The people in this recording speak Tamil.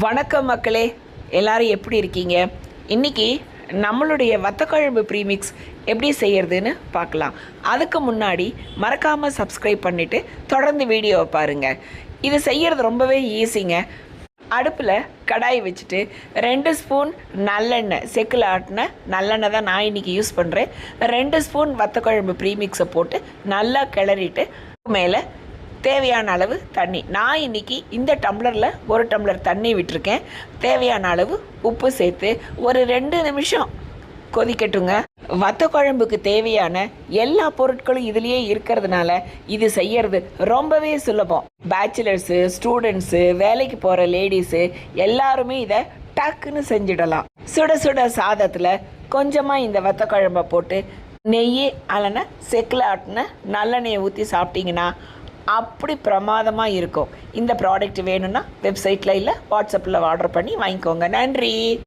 வணக்கம் மக்களே, எல்லாரும் எப்படி இருக்கீங்க? இன்றைக்கி நம்மளுடைய வத்தக்குழம்பு ப்ரீமிக்ஸ் எப்படி செய்கிறதுன்னு பார்க்கலாம். அதுக்கு முன்னாடி மறக்காமல் சப்ஸ்கிரைப் பண்ணிவிட்டு தொடர்ந்து வீடியோவை பாருங்கள். இது செய்கிறது ரொம்பவே ஈஸிங்க. அடுப்பில் கடாய் வச்சுட்டு 2 ஸ்பூன் நல்லெண்ணெய், செக்கில் ஆட்டின நல்லெண்ணெய் தான் நான் இன்றைக்கி யூஸ் பண்ணுறேன். 2 ஸ்பூன் வத்தக்குழம்பு ப்ரீமிக்ஸை போட்டு நல்லா கிளறிட்டு மேலே தேவையான அளவு தண்ணி, நான் இன்றைக்கி இந்த டம்ளரில் 1 டம்ளர் தண்ணி விட்டுருக்கேன். தேவையான அளவு உப்பு சேர்த்து ஒரு 2 நிமிஷம் கொதிக்கட்டுங்க. வத்த குழம்புக்கு தேவையான எல்லா பொருட்களும் இதுலேயே இருக்கிறதுனால இது செய்யறது ரொம்பவே சுலபம். பேச்சுலர்ஸு, ஸ்டூடெண்ட்ஸு, வேலைக்கு போகிற லேடிஸு எல்லாருமே இதை டக்குன்னு செஞ்சிடலாம். சுட சுட சாதத்தில் கொஞ்சமாக இந்த வத்த குழம்பை போட்டு நெய் அல்லனா செக்கில் ஆட்டின நல்லெண்ணெயை ஊற்றி சாப்பிட்டிங்கன்னா அப்படி பிரமாதமாக இருக்கும். இந்த ப்ராடக்ட் வேணும்னா வெப்சைட்டில் இல்லை வாட்ஸ்அப்பில் ஆர்டர் பண்ணி வாங்கிக்கோங்க. நன்றி.